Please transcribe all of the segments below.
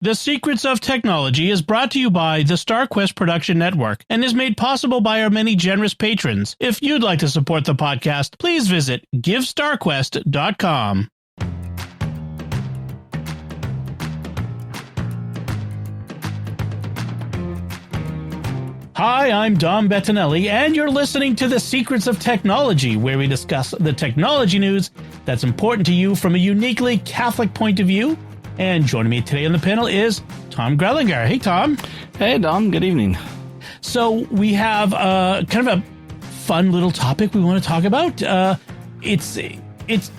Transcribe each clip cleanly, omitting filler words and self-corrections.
The Secrets of Technology is brought to you by the StarQuest Production Network and is made possible by our many generous patrons. If you'd like to support the podcast, please visit givestarquest.com. Hi, I'm Dom Bettinelli, and you're listening to The Secrets of Technology, where we discuss the technology news that's important to you from a uniquely Catholic point of view. And joining me today on the panel is Tom Grelinger. Hey, Tom. Hey, Dom. Good evening. So we have kind of a fun little topic we want to talk about. It's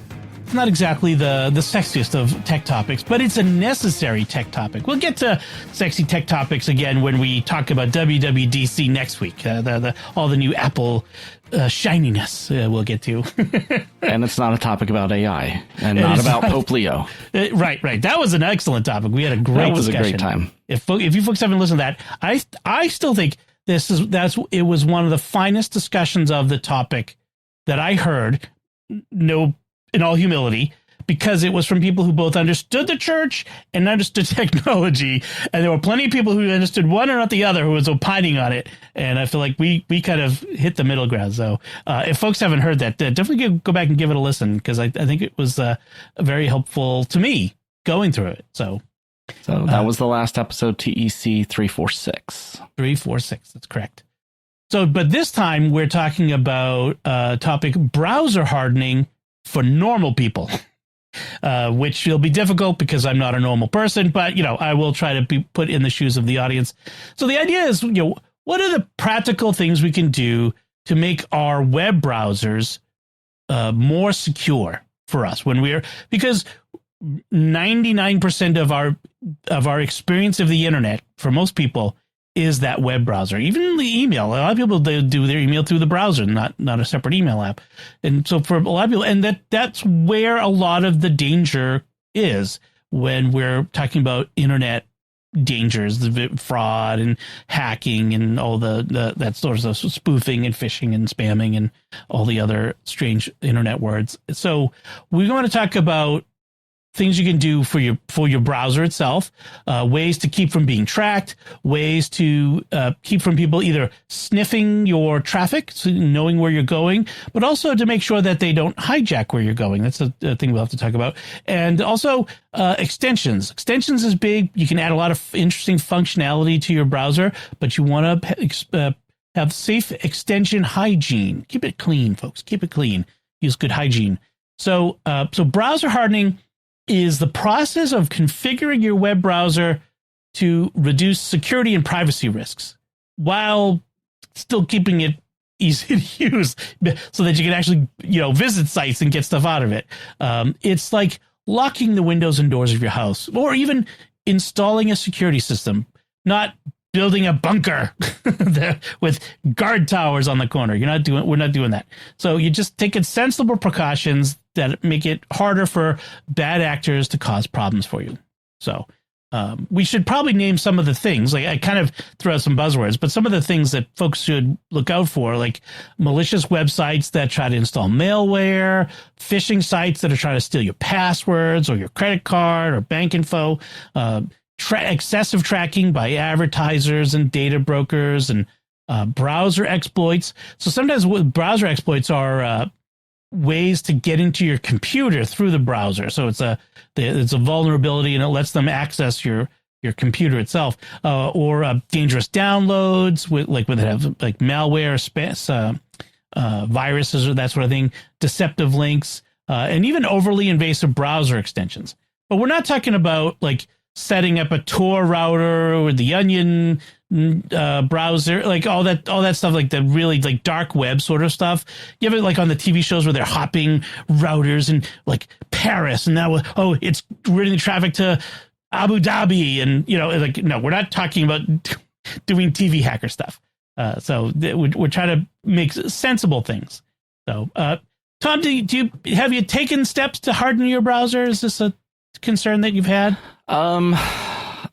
not exactly the sexiest of tech topics, but it's a necessary tech topic. We'll get to sexy tech topics again when we talk about WWDC next week. All the new Apple shininess we'll get to. And it's not a topic about AI and not about Pope Leo. Right. That was an excellent topic. We had a great discussion. That was a great time. If you folks haven't listened to that, I still think it was one of the finest discussions of the topic that I heard. No, in all humility, because it was from people who both understood the church and understood technology. And there were plenty of people who understood one or not the other who was opining on it. And I feel like we kind of hit the middle ground. So if folks haven't heard that, definitely go back and give it a listen, because I think it was very helpful to me going through it. So that was the last episode, TEC 346. 346, that's correct. So, but this time we're talking about topic browser hardening for normal people. Which will be difficult because I'm not a normal person, but, I will try to be put in the shoes of the audience. So the idea is, what are the practical things we can do to make our web browsers more secure for us because 99% of our experience of the internet for most people is that web browser. Even the email, a lot of people, they do their email through the browser, not a separate email app. And so for a lot of people, and that's where a lot of the danger is when we're talking about internet dangers, the fraud and hacking and all that sort of spoofing and phishing and spamming and all the other strange internet words. So we're going to talk about things you can do for your browser itself, ways to keep from being tracked, ways to keep from people either sniffing your traffic, so knowing where you're going, but also to make sure that they don't hijack where you're going. That's a thing we'll have to talk about. And also extensions. Extensions is big. You can add a lot of interesting functionality to your browser, but you want to have safe extension hygiene. Keep it clean, folks. Keep it clean. Use good hygiene. So browser hardening is the process of configuring your web browser to reduce security and privacy risks while still keeping it easy to use so that you can actually, visit sites and get stuff out of it. It's like locking the windows and doors of your house, or even installing a security system, not building a bunker with guard towers on the corner. We're not doing that. So you just taking sensible precautions that make it harder for bad actors to cause problems for you. So we should probably name some of the things. Like I kind of threw out some buzzwords, but some of the things that folks should look out for, like malicious websites that try to install malware, phishing sites that are trying to steal your passwords or your credit card or bank info, excessive tracking by advertisers and data brokers, and browser exploits. So sometimes browser exploits are ways to get into your computer through the browser. So it's a vulnerability, and it lets them access your computer itself, or dangerous downloads when they have like malware, viruses, or that sort of thing, deceptive links, and even overly invasive browser extensions. But we're not talking about like setting up a Tor router or the Onion browser, like all that stuff, like the really like dark web sort of stuff. You have it like on the TV shows where they're hopping routers and like Paris, and it's routing the traffic to Abu Dhabi, and no, we're not talking about doing TV hacker stuff. So we're trying to make sensible things. So, Tom, have you taken steps to harden your browser? Is this a concern that you've had?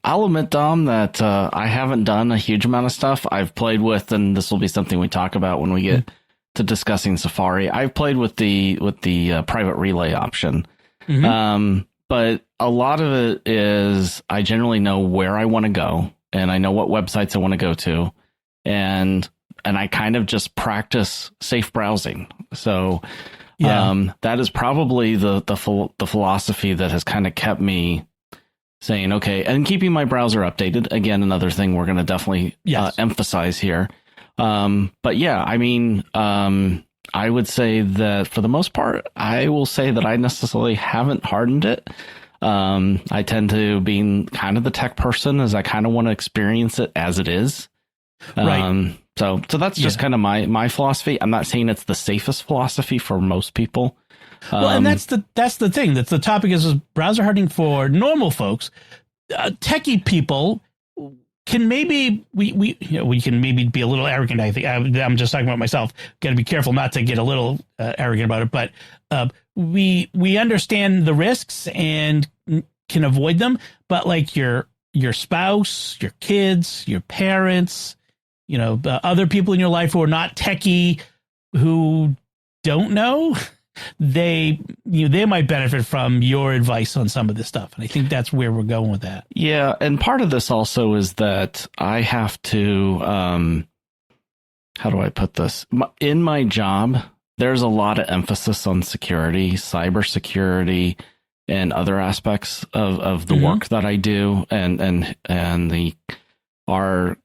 I'll admit, Dom, that I haven't done a huge amount of stuff. I've played with, and this will be something we talk about when we get to discussing Safari. I've played with the private relay option. Mm-hmm. But a lot of it is I generally know where I want to go, and I know what websites I want to go to, and I kind of just practice safe browsing. So that is probably the philosophy that has kind of kept me saying, okay, and keeping my browser updated. Again, another thing we're going to definitely emphasize here. But yeah, I mean, I would say that for the most part, I will say that I necessarily haven't hardened it. I tend to be kind of the tech person, as I kind of want to experience it as it is. Right. So that's just kind of my philosophy. I'm not saying it's the safest philosophy for most people. Well, and that's the thing. That's the topic is browser hardening for normal folks. Techie people can maybe we can maybe be a little arrogant. I think I'm just talking about myself. Got to be careful not to get a little arrogant about it. But we understand the risks and can avoid them. But like your spouse, your kids, your parents, other people in your life who are not techie, who don't know, they might benefit from your advice on some of this stuff. And I think that's where we're going with that. Yeah. And part of this also is that I have to, how do I put this? In my job, there's a lot of emphasis on security, cybersecurity, and other aspects of the work that I do. And our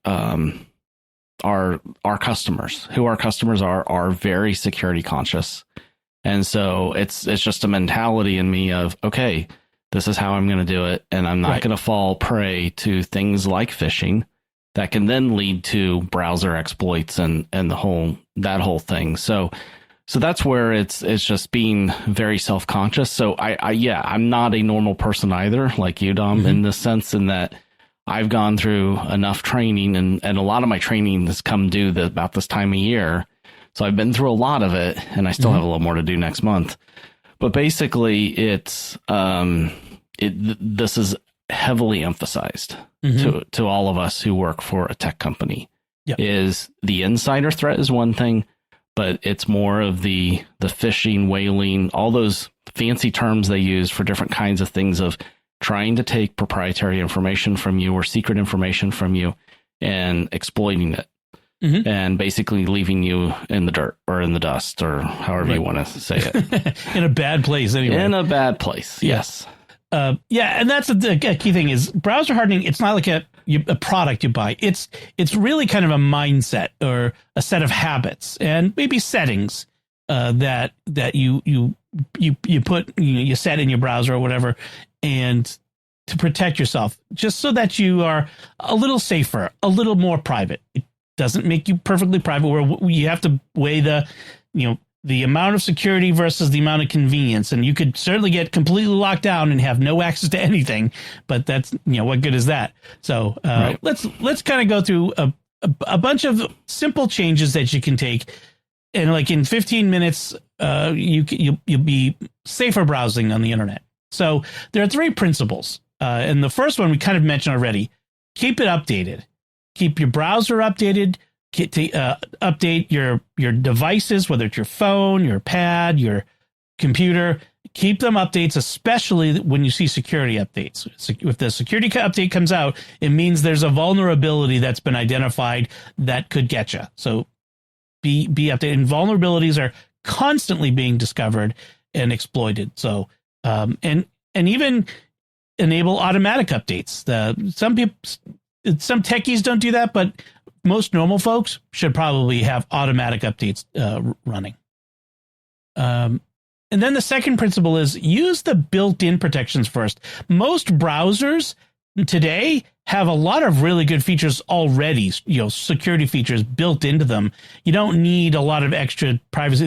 customers, who our customers are very security conscious. And so it's just a mentality in me of, okay, this is how I'm going to do it. And I'm not going to fall prey to things like phishing that can then lead to browser exploits and that whole thing. So that's where it's just being very self-conscious. So I'm not a normal person either, like you, Dom, in this sense, in that I've gone through enough training, and a lot of my training has come due about this time of year. So I've been through a lot of it, and I still have a little more to do next month. But basically, it's this is heavily emphasized to all of us who work for a tech company. Yep. Is the insider threat is one thing, but it's more of the phishing, whaling, all those fancy terms they use for different kinds of things of trying to take proprietary information from you or secret information from you and exploiting it. And basically leaving you in the dirt or in the dust or however you want to say it. In a bad place, anyway. In a bad place, yes. And that's the key thing is browser hardening. It's not like a product you buy. It's really kind of a mindset or a set of habits and maybe settings that you put, you set in your browser or whatever, and to protect yourself, just so that you are a little safer, a little more private. It doesn't make you perfectly private, where you have to weigh the amount of security versus the amount of convenience. And you could certainly get completely locked down and have no access to anything, but that's, what good is that? So let's kind of go through a bunch of simple changes that you can take. And like in 15 minutes, you'll be safer browsing on the internet. So there are 3 principles. And the first one we kind of mentioned already: keep it updated. Keep your browser updated. Update your devices, whether it's your phone, your pad, your computer. Keep them updates, especially when you see security updates. If the security update comes out, it means there's a vulnerability that's been identified that could get you. So be updated. And vulnerabilities are constantly being discovered and exploited. So and even enable automatic updates. Some techies don't do that, but most normal folks should probably have automatic updates running. And then the second principle is use the built-in protections first. Most browsers today have a lot of really good features already, security features built into them. You don't need a lot of extra privacy.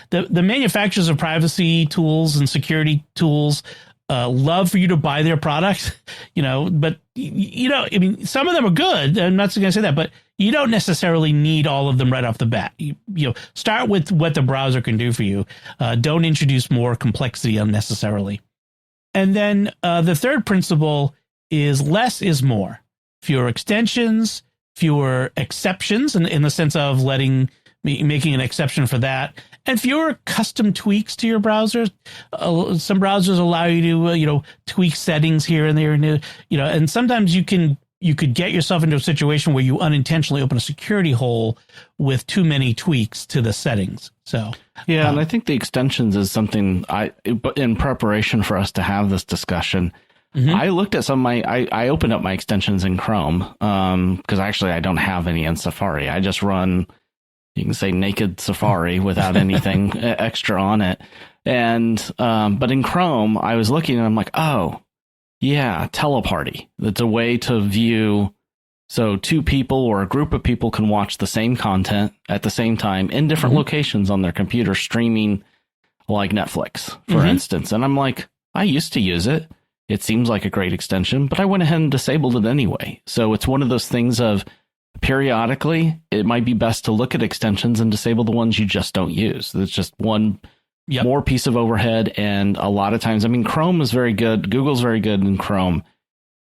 The manufacturers of privacy tools and security tools love for you to buy their products, but some of them are good. I'm not going to say that, but you don't necessarily need all of them right off the bat. You start with what the browser can do for you. Don't introduce more complexity unnecessarily. And then the third principle is less is more. Fewer extensions, fewer exceptions in the sense of making an exception for that, and fewer custom tweaks to your browser. Some browsers allow you to, tweak settings here and there, and sometimes you could get yourself into a situation where you unintentionally open a security hole with too many tweaks to the settings. So, yeah. And I think the extensions is something in preparation for us to have this discussion. Mm-hmm. I looked at some of I opened up my extensions in Chrome because actually I don't have any in Safari. I just run, you can say, naked Safari without anything extra on it. And but in Chrome, I was looking and I'm like, oh, yeah, Teleparty. That's a way to view. So two people or a group of people can watch the same content at the same time in different locations on their computer, streaming like Netflix, for instance. And I'm like, I used to use it. It seems like a great extension, but I went ahead and disabled it anyway. So it's one of those things of periodically, it might be best to look at extensions and disable the ones you just don't use. It's just one more piece of overhead. And a lot of times, I mean, Chrome is very good. Google's very good in Chrome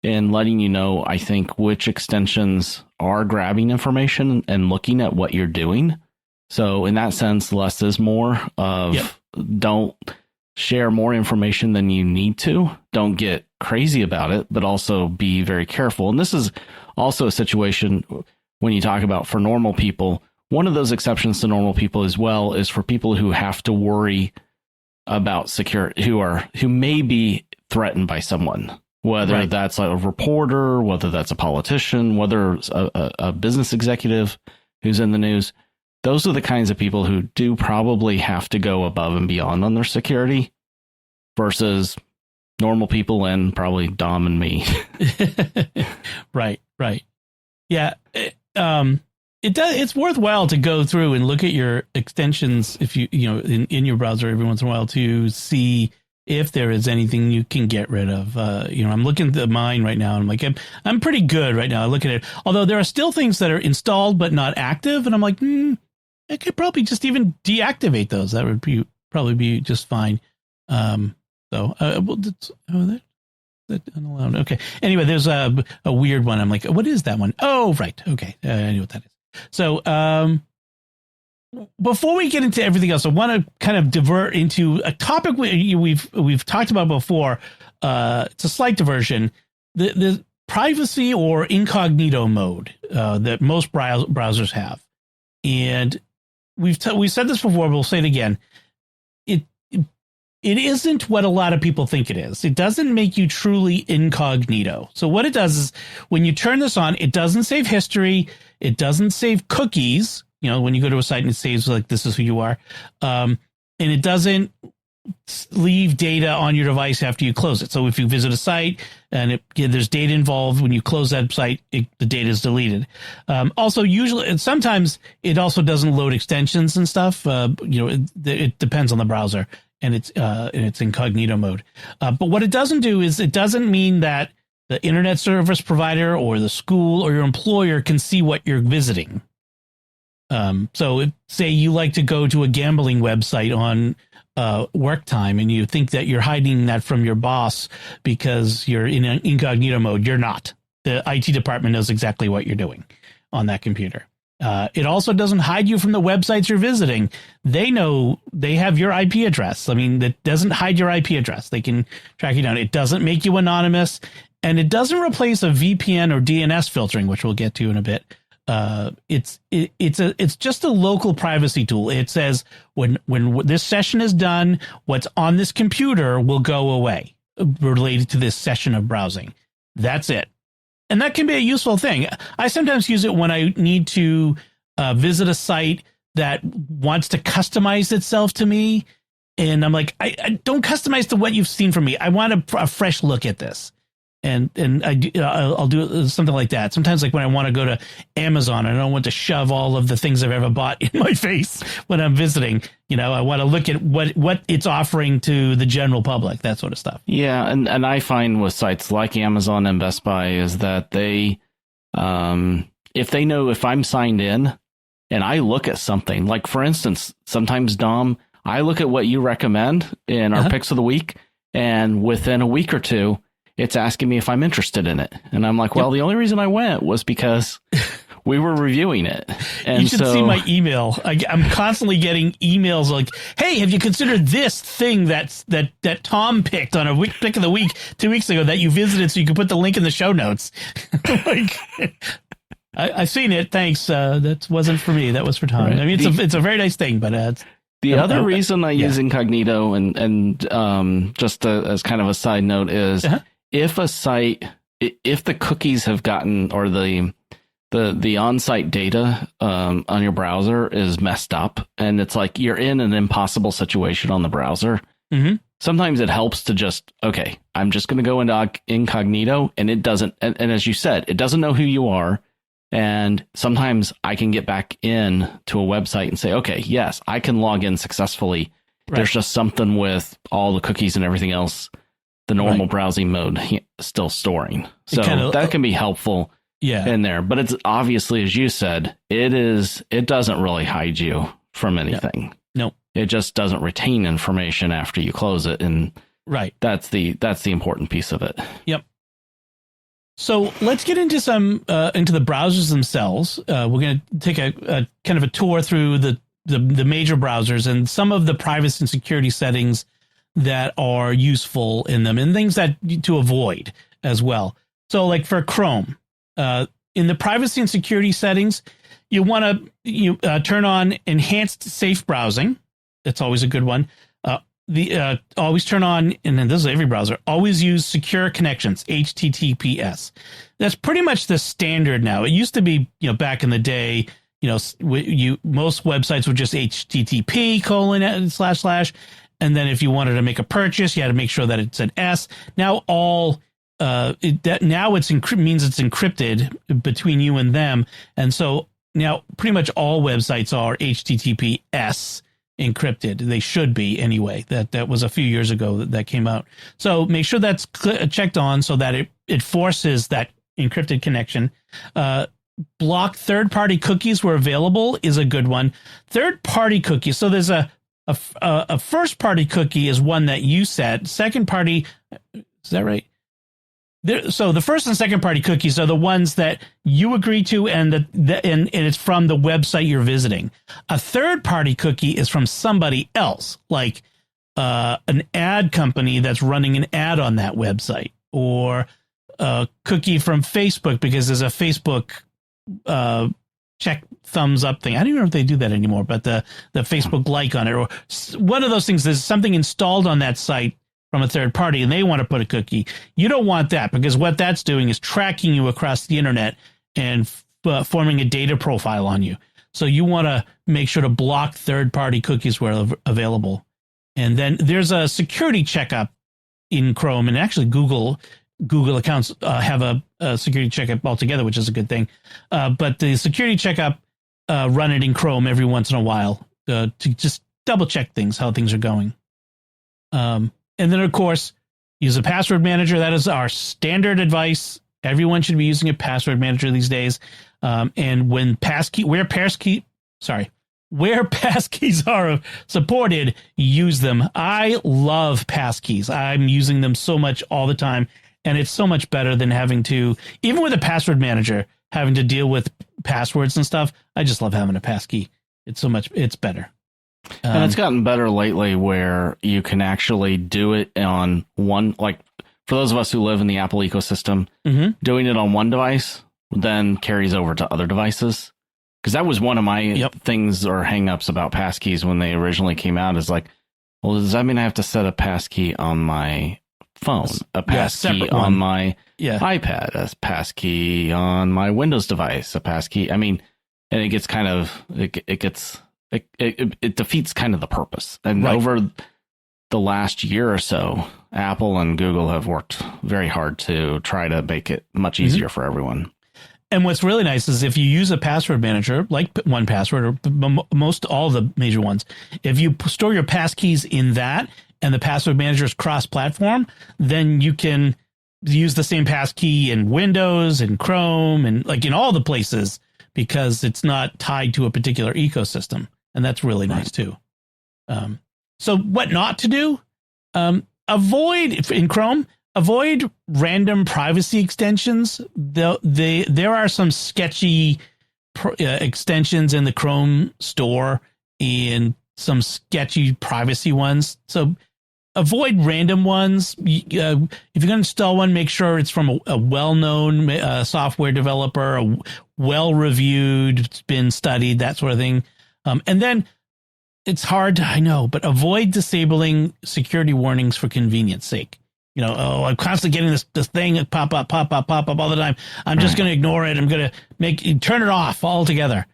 in letting you know, I think, which extensions are grabbing information and looking at what you're doing. So in that sense, less is more of don't share more information than you need to. Don't get crazy about it, but also be very careful. And this is also a situation when you talk about for normal people. One of those exceptions to normal people as well is for people who have to worry about security, who may be threatened by someone, whether that's a reporter, whether that's a politician, whether it's a business executive who's in the news. Those are the kinds of people who do probably have to go above and beyond on their security versus normal people and probably Dom and me. Right. Yeah. It's worthwhile to go through and look at your extensions if in your browser every once in a while to see if there is anything you can get rid of. I'm looking at mine right now and I'm like, I'm pretty good right now. I look at it, although there are still things that are installed but not active. And I'm like, I could probably just even deactivate those. That would probably be just fine. That unallowed. Okay. Anyway, there's a weird one. I'm like, what is that one? Oh, right. Okay. I know what that is. So, before we get into everything else, I want to kind of divert into a topic we've talked about before. It's a slight diversion. The privacy or incognito mode that most browsers have, and we've said this before. But we'll say it again. It isn't what a lot of people think it is. It doesn't make you truly incognito. So what it does is when you turn this on, it doesn't save history. It doesn't save cookies. When you go to a site and it saves like this is who you are. And it doesn't leave data on your device after you close it. So if you visit a site and there's data involved, when you close that site, the data is deleted. Also, usually, and sometimes it also doesn't load extensions and stuff. It depends on the browser. And it's incognito mode. But what it doesn't do is it doesn't mean that the internet service provider or the school or your employer can see what you're visiting. So say you like to go to a gambling website on work time and you think that you're hiding that from your boss because you're in an incognito mode. You're not. The IT department knows exactly what you're doing on that computer. It also doesn't hide you from the websites you're visiting. They know they have your IP address. I mean, that doesn't hide your IP address. They can track you down. It doesn't make you anonymous, and it doesn't replace a VPN or DNS filtering, which we'll get to in a bit. It's just a local privacy tool. It says when this session is done, what's on this computer will go away related to this session of browsing. That's it. And that can be a useful thing. I sometimes use it when I need to visit a site that wants to customize itself to me. And I'm like, I don't customize to what you've seen from me. I want a fresh look at this. And I'll do something like that. Sometimes like when I want to go to Amazon, I don't want to shove all of the things I've ever bought in my face when I'm visiting. I want to look at what it's offering to the general public, that sort of stuff. Yeah. And I find with sites like Amazon and Best Buy is that they, if they know if I'm signed in and I look at something, like for instance, sometimes Dom, I look at what you recommend in our picks of the week, and within a week or two, it's asking me if I'm interested in it. And I'm like, well, the only reason I went was because we were reviewing it. And you should see my email. I'm constantly getting emails like, "Hey, have you considered this thing that Tom picked on a pick of the week 2 weeks ago that you visited, so you can put the link in the show notes?" Like, I've seen it. Thanks. That wasn't for me. That was for Tom. Right. I mean, it's a very nice thing, but the other reason I use incognito and just as kind of a side note is if a site, if the cookies have gotten, or the on-site data on your browser is messed up, and it's like you're in an impossible situation on the browser. Mm-hmm. Sometimes it helps to just, okay, I'm just going to go into incognito, and it doesn't, and as you said, it doesn't know who you are. And sometimes I can get back in to a website and say, okay, yes, I can log in successfully. Right. There's just something with all the cookies and everything else, the normal browsing mode still storing. So that can be helpful in there. But it's obviously, as you said, it doesn't really hide you from anything. No. It just doesn't retain information after you close it. And that's the important piece of it. Yep. So let's get into into the browsers themselves. We're going to take a kind of a tour through the major browsers and some of the privacy and security settings that are useful in them, and things that to avoid as well. So, like for Chrome, in the privacy and security settings, you want to turn on enhanced safe browsing. That's always a good one. Always turn on, and then this is every browser, always use secure connections, HTTPS. That's pretty much the standard now. It used to be, back in the day, most websites were just HTTP://, and then if you wanted to make a purchase, you had to make sure that it said S. Now means it's encrypted between you and them, and so now pretty much all websites are HTTPS encrypted. They should be anyway. That was a few years ago that came out. So make sure that's checked on so that it forces that encrypted connection. Block third-party cookies where available is a good one. Third-party cookies. So there's a first-party cookie is one that you set. Second-party, is that right? So the first and second party cookies are the ones that you agree to, and it's from the website you're visiting. A third party cookie is from somebody else, like an ad company that's running an ad on that website, or a cookie from Facebook because there's a Facebook check thumbs up thing. I don't even know if they do that anymore, but the Facebook like on it, or one of those things. There's something installed on that site from a third party, and they want to put a cookie. You don't want that, because what that's doing is tracking you across the internet and forming a data profile on you. So you want to make sure to block third-party cookies where available. And then there's a security checkup in Chrome, and actually Google accounts have a security checkup altogether, which is a good thing. But the security checkup, run it in Chrome every once in a while to just double check how things are going. And then, of course, use a password manager. That is our standard advice. Everyone should be using a password manager these days. And when where passkeys are supported, use them. I love passkeys. I'm using them so much all the time, and it's so much better than having to, even with a password manager, having to deal with passwords and stuff. I just love having a passkey. It's better. And it's gotten better lately where you can actually do it on one, like for those of us who live in the Apple ecosystem, doing it on one device then carries over to other devices. Because that was one of my things or hangups about passkeys when they originally came out, is like, well, does that mean I have to set a passkey on my phone, a passkey on my iPad, a passkey on my Windows device, a passkey? I mean, and it gets kind of, it defeats kind of the purpose. And over the last year or so, Apple and Google have worked very hard to try to make it much easier for everyone. And what's really nice is if you use a password manager like 1Password or most all the major ones, if you store your passkeys in that and the password manager is cross-platform, then you can use the same passkey in Windows and Chrome and like in all the places, because it's not tied to a particular ecosystem. And that's really nice too. So what not to do? Avoid in Chrome. Avoid random privacy extensions. There are some sketchy extensions in the Chrome store and some sketchy privacy ones. So avoid random ones. If you're going to install one, make sure it's from a well-known software developer, a well-reviewed, it's been studied, that sort of thing. And then it's hard, I know, but avoid disabling security warnings for convenience sake. You know, I'm constantly getting this thing pop up all the time. I'm just going to ignore it. I'm going to turn it off altogether.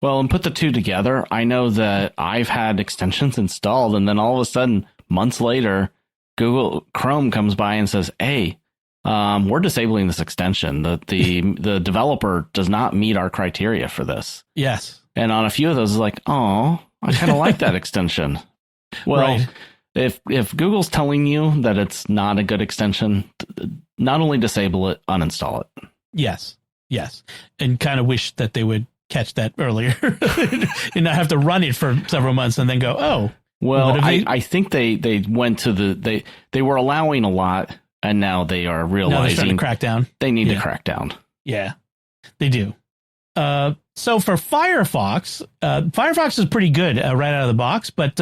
Well, and put the two together. I know that I've had extensions installed, and then all of a sudden, months later, Google Chrome comes by and says, "Hey, we're disabling this extension. The developer does not meet our criteria for this." Yes. And on a few of those, it's like, "Oh, I kind of like that extension." Well, right. if Google's telling you that it's not a good extension, not only disable it, uninstall it. Yes. And kind of wish that they would catch that earlier and not have to run it for several months and then go, oh. Well, I think they went to they were allowing a lot, and now they are realizing to crack down. They need to crack down. Yeah, they do. So for Firefox, Firefox is pretty good right out of the box, but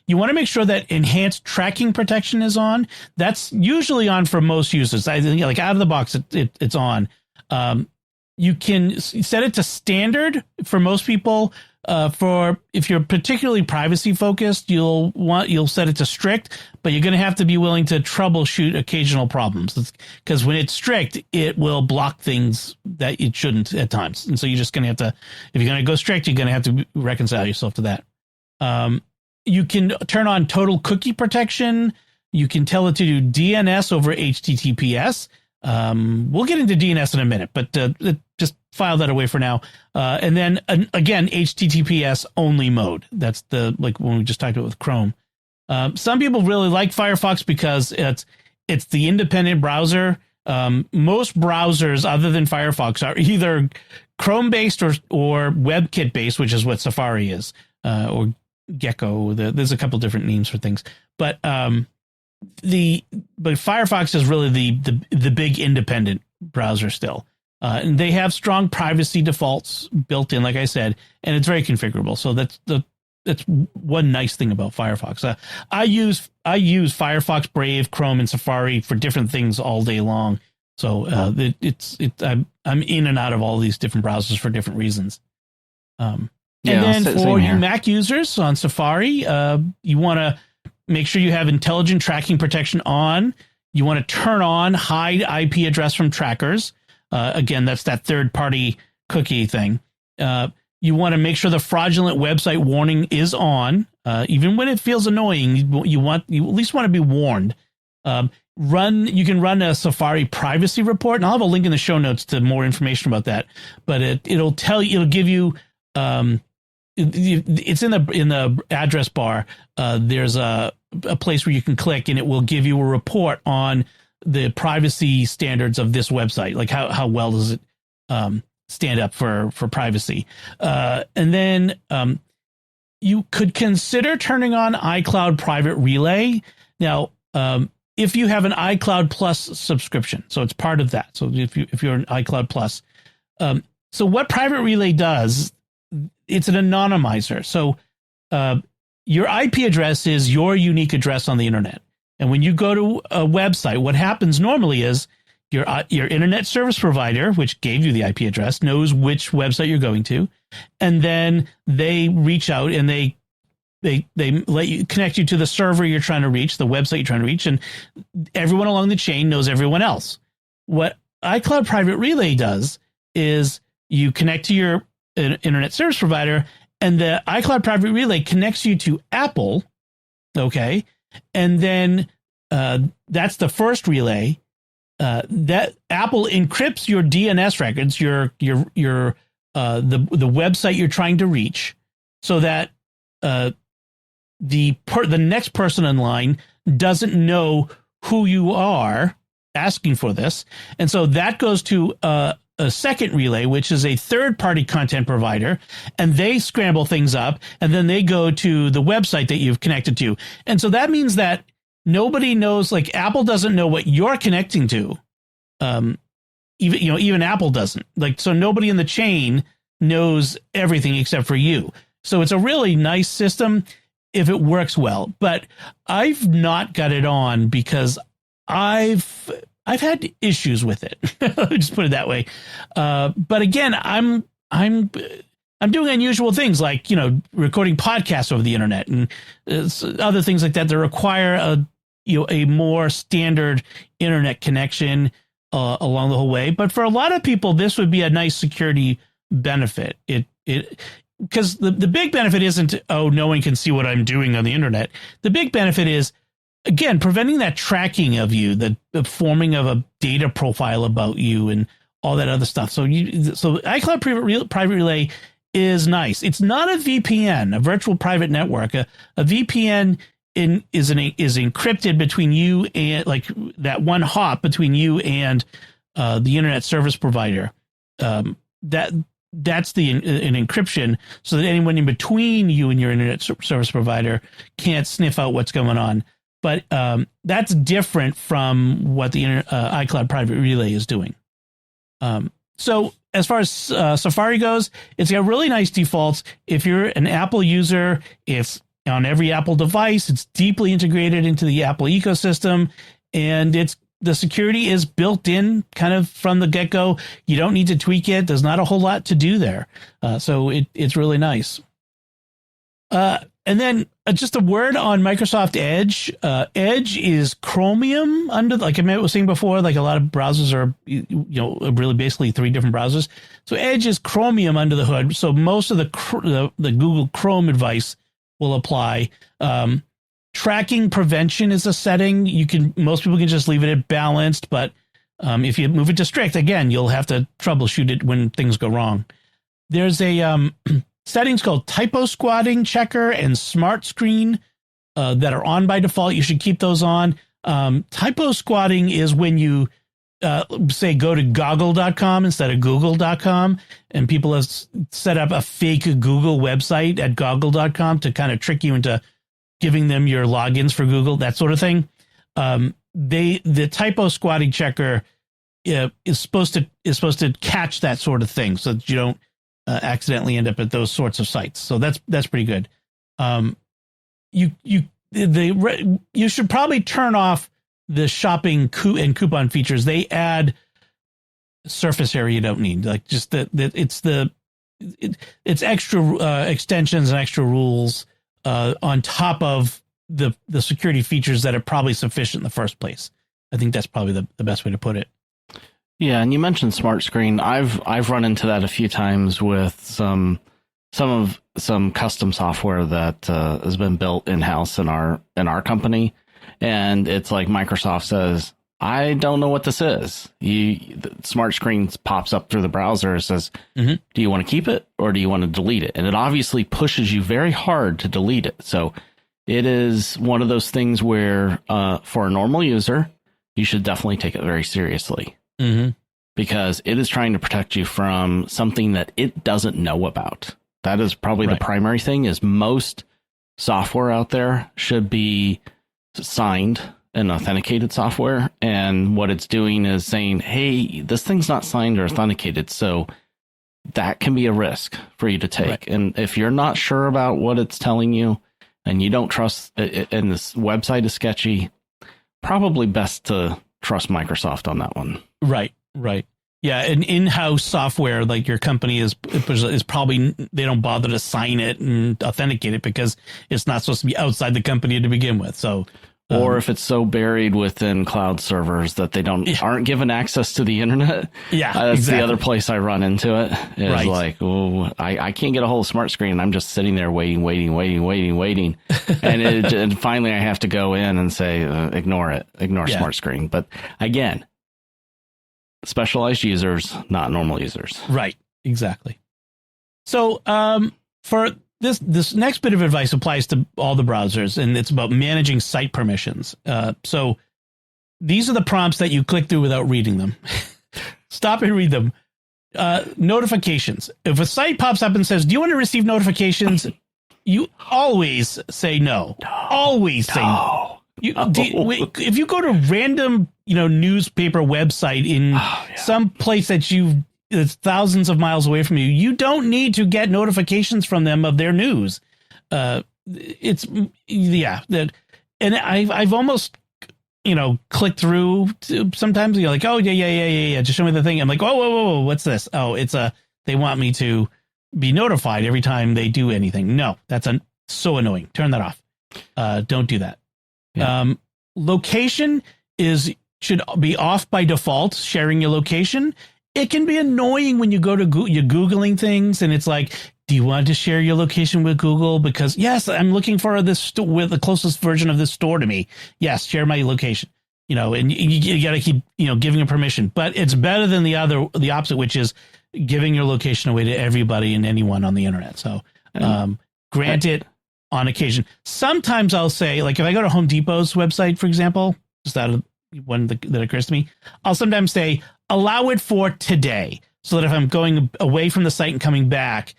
you want to make sure that enhanced tracking protection is on. That's usually on for most users. I think like out of the box, it's on. You can set it to standard for most people. For if you're particularly privacy focused, you'll set it to strict, but you're going to have to be willing to troubleshoot occasional problems, because when it's strict, it will block things that it shouldn't at times. And so you're just going to have to, if you're going to go strict, you're going to have to reconcile yourself to that. You can turn on total cookie protection. You can tell it to do DNS over HTTPS. We'll get into DNS in a minute, but just file that away for now. And then again, HTTPS only mode. That's like when we just talked about with Chrome. Some people really like Firefox because it's the independent browser. Most browsers other than Firefox are either Chrome based or WebKit based, which is what Safari is, or Gecko. There's a couple different names for things, but Firefox is really the big independent browser still. And they have strong privacy defaults built in, like I said, and it's very configurable. So that's one nice thing about Firefox. I use Firefox, Brave, Chrome, and Safari for different things all day long. So I'm in and out of all these different browsers for different reasons. And then for you Mac users on Safari, you want to make sure you have intelligent tracking protection on. You want to turn on hide IP address from trackers. Again, that's that third-party cookie thing. You want to make sure the fraudulent website warning is on, even when it feels annoying. You at least want to be warned. You can run a Safari privacy report, and I'll have a link in the show notes to more information about that. But it'll give you. It's in the address bar. There's a place where you can click, and it will give you a report on the privacy standards of this website. Like how well does it stand up for privacy? And then you could consider turning on iCloud Private Relay. Now, if you have an iCloud Plus subscription, so it's part of that. So if you're an iCloud Plus, so what Private Relay does, it's an anonymizer. So your IP address is your unique address on the internet. And when you go to a website, what happens normally is your internet service provider, which gave you the IP address, knows which website you're going to, and then they reach out and they let you connect you to the server you're trying to reach, the website you're trying to reach, and everyone along the chain knows everyone else. What iCloud Private Relay does is you connect to your internet service provider, and the iCloud Private Relay connects you to Apple, okay? And then that's the first relay. That Apple encrypts your DNS records, the website you're trying to reach, so that the next person in line doesn't know who you are asking for this, and so that goes to a second relay, which is a third-party content provider, and they scramble things up, and then they go to the website that you've connected to. And so that means that nobody knows, like Apple doesn't know what you're connecting to. Even Apple doesn't. Like, so nobody in the chain knows everything except for you. So it's a really nice system if it works well. But I've not got it on because I've had issues with it. Just put it that way. But again, I'm doing unusual things like, recording podcasts over the internet and other things like that that require a more standard internet connection along the whole way. But for a lot of people, this would be a nice security benefit. Because the big benefit isn't, no one can see what I'm doing on the internet. The big benefit is, again, preventing that tracking of you, the forming of a data profile about you and all that other stuff. So iCloud Private Relay is nice. It's not a VPN, a virtual private network. A VPN is encrypted between you and, like, that one hop between you and the internet service provider. That's an encryption, so that anyone in between you and your internet service provider can't sniff out what's going on. But that's different from what the iCloud Private Relay is doing. So as far as Safari goes, it's got really nice defaults. If you're an Apple user, it's on every Apple device. It's deeply integrated into the Apple ecosystem, and the security is built in kind of from the get-go. You don't need to tweak it. There's not a whole lot to do there. So it's really nice. And then just a word on Microsoft Edge. Edge is Chromium under, like I was saying before, like a lot of browsers are, really basically 3 different browsers. So Edge is Chromium under the hood. So most of the Google Chrome advice will apply. Tracking prevention is a setting. Most people can just leave it at balanced, but if you move it to strict, again, you'll have to troubleshoot it when things go wrong. There's a settings called typo squatting checker and smart screen that are on by default. You should keep those on. Typo squatting is when you say go to goggle.com instead of google.com, and people have set up a fake Google website at goggle.com to kind of trick you into giving them your logins for Google, that sort of thing. The typo squatting checker is supposed to catch that sort of thing so that you don't accidentally end up at those sorts of sites. So that's pretty good. You should probably turn off the shopping and coupon features. They add surface area you don't need. Like just it's extra extensions and extra rules on top of the security features that are probably sufficient in the first place. I think that's probably the best way to put it. Yeah, and you mentioned Smart Screen. I've run into that a few times with some custom software that has been built in-house in our company, and it's like Microsoft says, I don't know what this is. The Smart Screen pops up through the browser and says, Do you want to keep it or do you want to delete it? And it obviously pushes you very hard to delete it. So it is one of those things where for a normal user, you should definitely take it very seriously. Because it is trying to protect you from something that it doesn't know about. That is probably the primary thing. Is most software out there should be signed and authenticated software, and what it's doing is saying, hey, this thing's not signed or authenticated, so that can be a risk for you to take. And if you're not sure about what it's telling you and you don't trust it, and this website is sketchy, probably best to trust Microsoft on that one. Right. Yeah, an in-house software like your company is probably, they don't bother to sign it and authenticate it because it's not supposed to be outside the company to begin with. So, or if it's so buried within cloud servers that they aren't given access to the internet. Yeah, that's exactly. The other place I run into it. Is like, I can't get a hold of Smart Screen. I'm just sitting there waiting. and finally I have to go in and say, ignore Smart Screen. But again, specialized users, not normal users. Right. Exactly. So for this next bit of advice applies to all the browsers, and it's about managing site permissions. So these are the prompts that you click through without reading them. Stop and read them. Notifications. If a site pops up and says, do you want to receive notifications? You always say no. Always say no. If you go to random, newspaper website in some place that you've that's thousands of miles away from you. You don't need to get notifications from them of their news. It's that, and I've almost, clicked through sometimes. You're like, oh yeah. Just show me the thing. I'm like, whoa, what's this? Oh, they want me to be notified every time they do anything. No, that's so annoying. Turn that off. Don't do that. Yeah. Location should be off by default. Sharing your location. It can be annoying when you go to you're Googling things and it's like, do you want to share your location with Google? Because yes, I'm looking for this with the closest version of this store to me. Yes, share my location. And you got to keep giving them permission. But it's better than the opposite, which is giving your location away to everybody and anyone on the internet. So grant it on occasion. Sometimes I'll say, like if I go to Home Depot's website, for example, just out of one that occurs to me, I'll sometimes say allow it for today, so that if I'm going away from the site and coming back,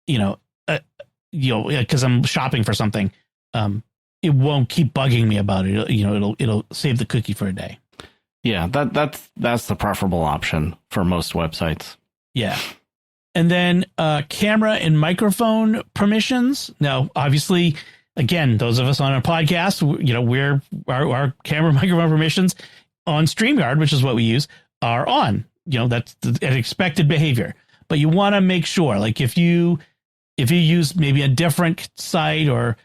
because I'm shopping for something, it won't keep bugging me about it. It'll save the cookie for a day. Yeah, that's the preferable option for most websites. Yeah. And then camera and microphone permissions. Now, obviously, again, those of us on a podcast, we're our camera microphone permissions on StreamYard, which is what we use, are on. That's an expected behavior. But you want to make sure, like if you use maybe a different site, or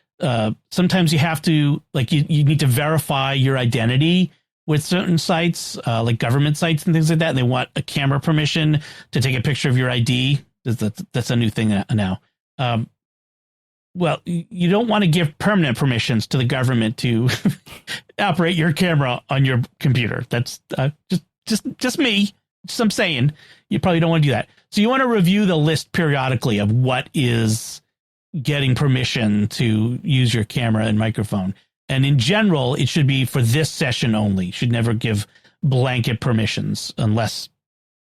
sometimes you have to, like you need to verify your identity with certain sites, like government sites and things like that. And they want a camera permission to take a picture of your ID. That's a new thing now. Well, you don't want to give permanent permissions to the government to operate your camera on your computer. That's just me. Just I'm saying, you probably don't want to do that. So you want to review the list periodically of what is getting permission to use your camera and microphone. And in general, it should be for this session only. You should never give blanket permissions unless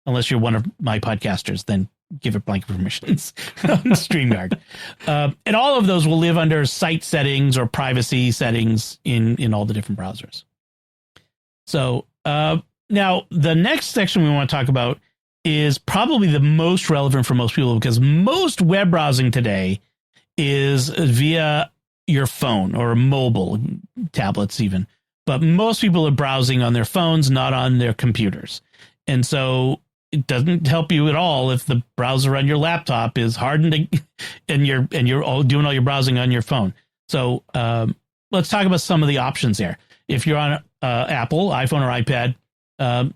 you're one of my podcasters, then give it blanket permissions on StreamYard. And all of those will live under site settings or privacy settings in all the different browsers. So now the next section we want to talk about is probably the most relevant for most people, because most web browsing today is via your phone or mobile, tablets even. But most people are browsing on their phones, not on their computers. And so it doesn't help you at all if the browser on your laptop is hardened and you're all doing all your browsing on your phone. So let's talk about some of the options there. If you're on Apple, iPhone or iPad,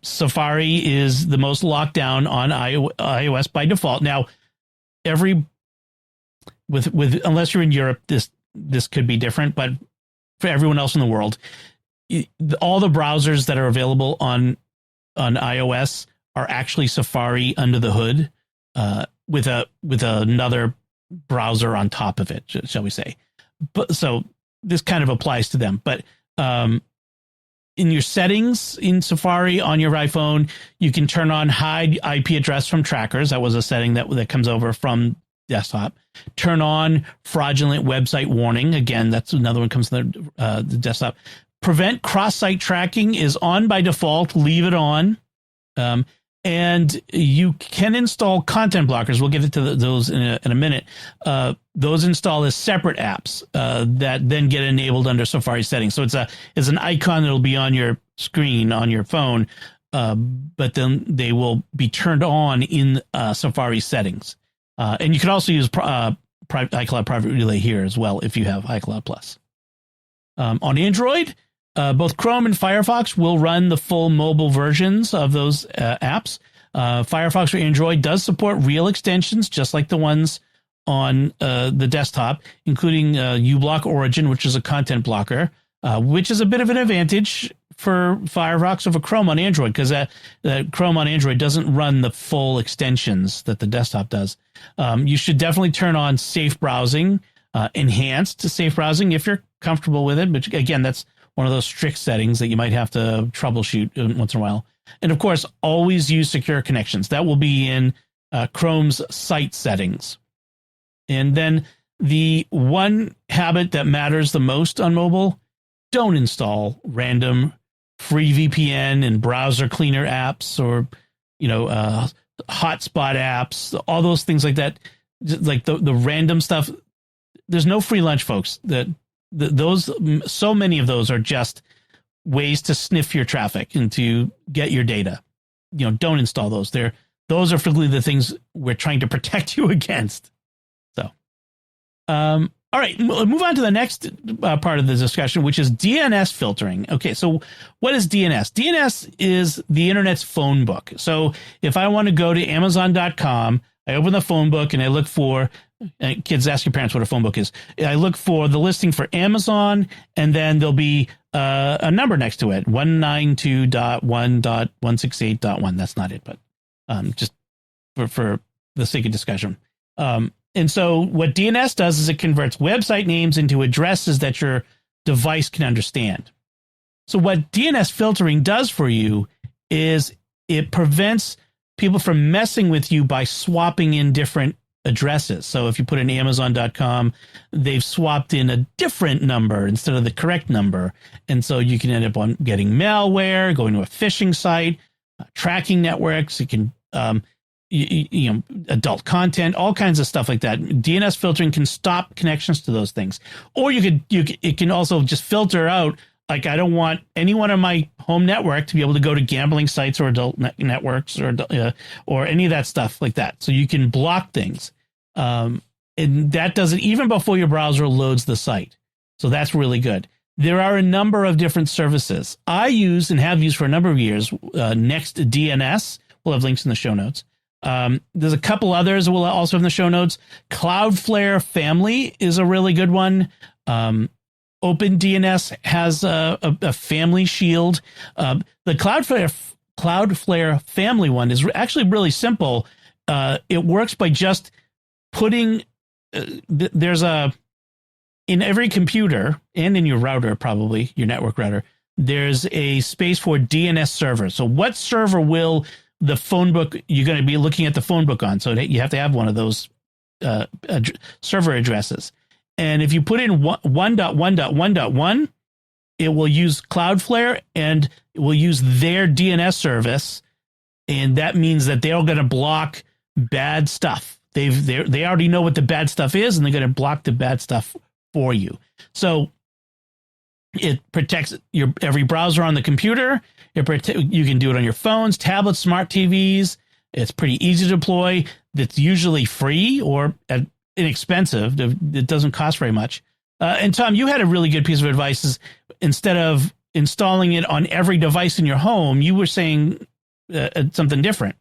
Safari is the most locked down on iOS by default. Now, unless you're in Europe, this could be different, but for everyone else in the world, all the browsers that are available on iOS are actually Safari under the hood, with another browser on top of it, shall we say. But so this kind of applies to them. But in your settings in Safari on your iPhone, you can turn on hide IP address from trackers. That was a setting that comes over from desktop. Turn on fraudulent website warning. Again, that's another one comes to the desktop. Prevent cross-site tracking is on by default. Leave it on. And you can install content blockers. We'll get into those in a minute. Those install as separate apps that then get enabled under Safari settings. So it's an icon that'll be on your screen on your phone, but then they will be turned on in Safari settings. And you can also use iCloud Private Relay here as well if you have iCloud Plus. On Android, both Chrome and Firefox will run the full mobile versions of those apps. Firefox for Android does support real extensions, just like the ones on the desktop, including uBlock Origin, which is a content blocker, which is a bit of an advantage for Firefox over Chrome on Android, because Chrome on Android doesn't run the full extensions that the desktop does. You should definitely turn on safe browsing, enhanced safe browsing if you're comfortable with it. But again, that's one of those strict settings that you might have to troubleshoot once in a while. And of course, always use secure connections. That will be in Chrome's site settings. And then the one habit that matters the most on mobile, don't install random free VPN and browser cleaner apps or, hotspot apps, all those things like that, like the random stuff. There's no free lunch, folks. Those so many of those are just ways to sniff your traffic and to get your data. Don't install those. Those are really the things we're trying to protect you against. So, all right, move on to the next part of the discussion, which is DNS filtering. Okay, so what is DNS? DNS is the internet's phone book. So if I want to go to Amazon.com, I open the phone book and I look for, kids, ask your parents what a phone book is. I look for the listing for Amazon, and then there'll be a number next to it, 192.1.168.1. That's not it, but just for the sake of discussion. And so what DNS does is it converts website names into addresses that your device can understand. So what DNS filtering does for you is it prevents people from messing with you by swapping in different addresses. So if you put in Amazon.com, they've swapped in a different number instead of the correct number. And so you can end up on getting malware, going to a phishing site, tracking networks. It can, adult content, all kinds of stuff like that. DNS filtering can stop connections to those things. Or it can also just filter out, like, I don't want anyone on my home network to be able to go to gambling sites or adult networks or any of that stuff like that. So you can block things. And that does it even before your browser loads the site. So that's really good. There are a number of different services. I use and have used for a number of years, NextDNS. We'll have links in the show notes. There's a couple others we'll also have in the show notes. Cloudflare Family is a really good one. OpenDNS has a family shield. The Cloudflare Family one is actually really simple. It works by just putting in every computer and in your router, probably your network router, there's a space for DNS server. So what server will the phone book you're going to be looking at the phone book on? So you have to have one of those server addresses. And if you put in 1.1.1.1, it will use Cloudflare and it will use their DNS service. And that means that they're going to block bad stuff. They already know what the bad stuff is, and they're going to block the bad stuff for you. So it protects every browser on the computer. You can do it on your phones, tablets, smart TVs. It's pretty easy to deploy. It's usually free or inexpensive. It doesn't cost very much. And Tom, you had a really good piece of advice. Is instead of installing it on every device in your home, you were saying something different.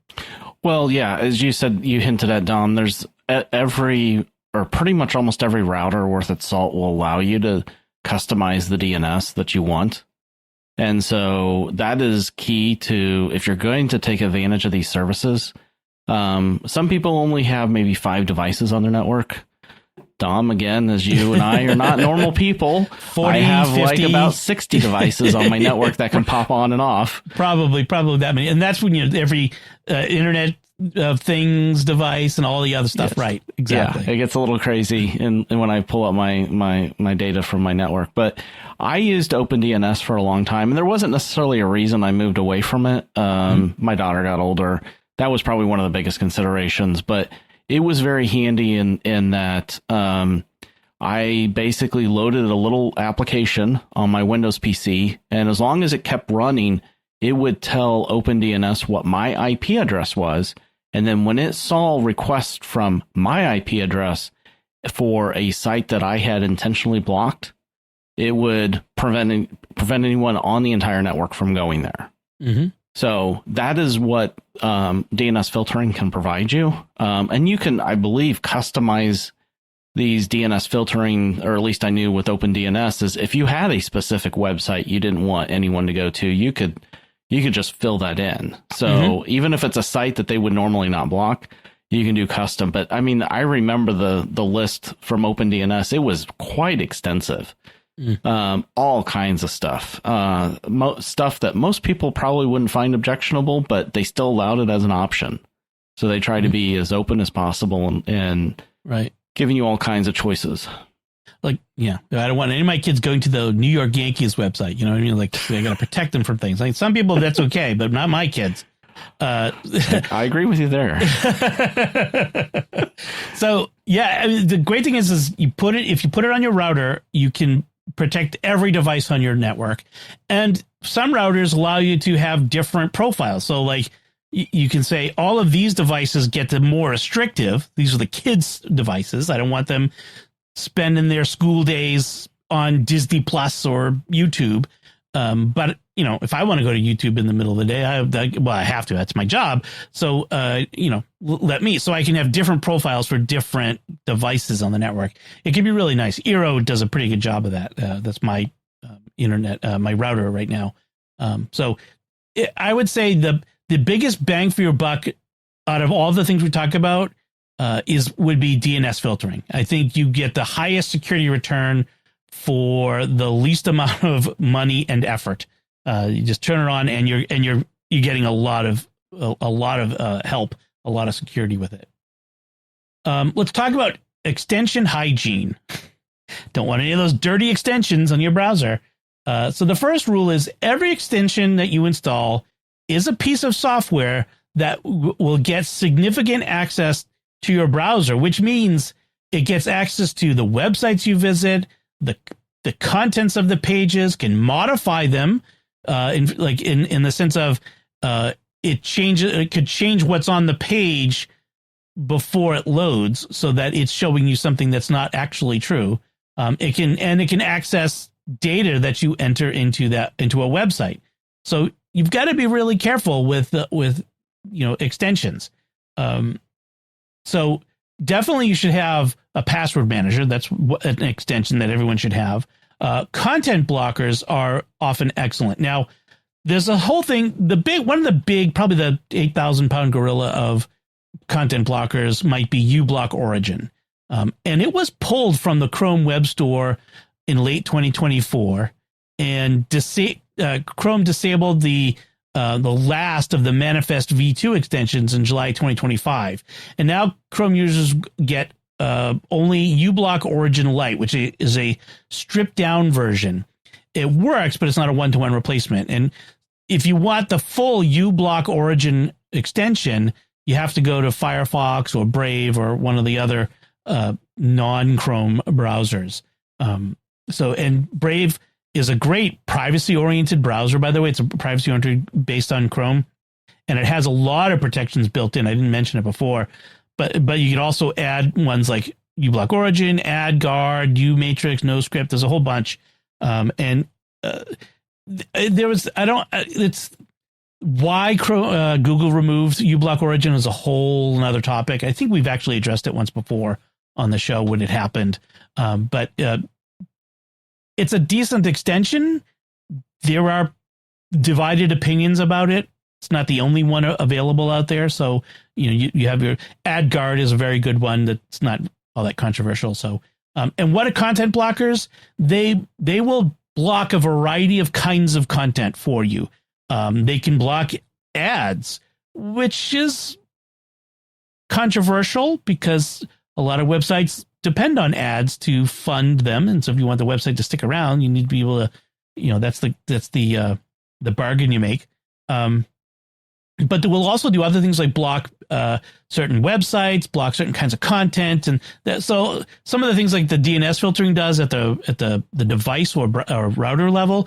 Well, yeah, as you said, you hinted at, Dom, there's pretty much almost every router worth its salt will allow you to customize the DNS that you want. And so that is key to, if you're going to take advantage of these services. Some people only have maybe 5 devices on their network. Dom, again, as you and I are not normal people, 40, I have 50. like about 60 devices on my network that can pop on and off. Probably that many. And that's when every Internet of Things device and all the other stuff. Yes. Right. Exactly. Yeah, it gets a little crazy and when I pull up my data from my network. But I used OpenDNS for a long time, and there wasn't necessarily a reason I moved away from it. My daughter got older. That was probably one of the biggest considerations, but it was very handy in that I basically loaded a little application on my Windows PC, and as long as it kept running, it would tell OpenDNS what my IP address was. And then when it saw requests from my IP address for a site that I had intentionally blocked, it would prevent anyone on the entire network from going there. Mm-hmm. So that is what DNS filtering can provide you. And you can, I believe, customize these DNS filtering, or at least I knew with OpenDNS, is if you had a specific website you didn't want anyone to go to, you could just fill that in. So even if it's a site that they would normally not block, you can do custom. But I mean, I remember the list from OpenDNS. It was quite extensive. All kinds of stuff, stuff that most people probably wouldn't find objectionable, but they still allowed it as an option. So they try to be as open as possible and right, giving you all kinds of choices. Like, yeah, I don't want any of my kids going to the New York Yankees website. You know what I mean? Like, they got to protect them from things. Like, some people, that's okay, but not my kids. I agree with you there. So yeah, I mean, the great thing is if you put it on your router, you can protect every device on your network. And some routers allow you to have different profiles. So like you can say all of these devices get the more restrictive. These are the kids' devices. I don't want them spending their school days on Disney Plus or YouTube. But you know, if I want to go to YouTube in the middle of the day, I have to. That's my job. So, let me. So I can have different profiles for different devices on the network. It can be really nice. Eero does a pretty good job of that. That's my internet, my router right now. I would say the biggest bang for your buck out of all the things we talk about would be DNS filtering. I think you get the highest security return for the least amount of money and effort. You just turn it on, and you're getting a lot of help, a lot of security with it. Let's talk about extension hygiene. Don't want any of those dirty extensions on your browser. So the first rule is every extension that you install is a piece of software that will get significant access to your browser, which means it gets access to the websites you visit, the contents of the pages, can modify them, in the sense of it could change what's on the page before it loads, so that it's showing you something that's not actually true. It can access data that you enter into a website. So you've got to be really careful with extensions. So definitely you should have a password manager. That's an extension that everyone should have. Content blockers are often excellent. Now, there's a whole thing. Probably the 8,000-pound gorilla of content blockers might be uBlock Origin. And it was pulled from the Chrome Web Store in late 2024, and Chrome disabled the last of the Manifest v2 extensions in July 2025. And now Chrome users get only uBlock Origin Lite, which is a stripped down version. It works, but it's not a one-to-one replacement. And if you want the full uBlock Origin extension, you have to go to Firefox or Brave or one of the other non-Chrome browsers. And Brave is a great privacy-oriented browser, by the way. It's a privacy-oriented based on Chrome, and it has a lot of protections built in. I didn't mention it before, but you can also add ones like uBlock Origin, AdGuard, uMatrix, NoScript. There's a whole bunch. It's why Google removed uBlock Origin is a whole another topic. I think we've actually addressed it once before on the show when it happened. But it's a decent extension. There are divided opinions about it. It's not the only one available out there. So, you have your AdGuard is a very good one that's not all that controversial. So, and what are content blockers? They will block a variety of kinds of content for you. They can block ads, which is controversial because a lot of websites depend on ads to fund them. And so if you want the website to stick around, you need to be able to, that's the bargain you make. But we'll also do other things like block certain websites, block certain kinds of content, and so some of the things like the DNS filtering does at the device or router level,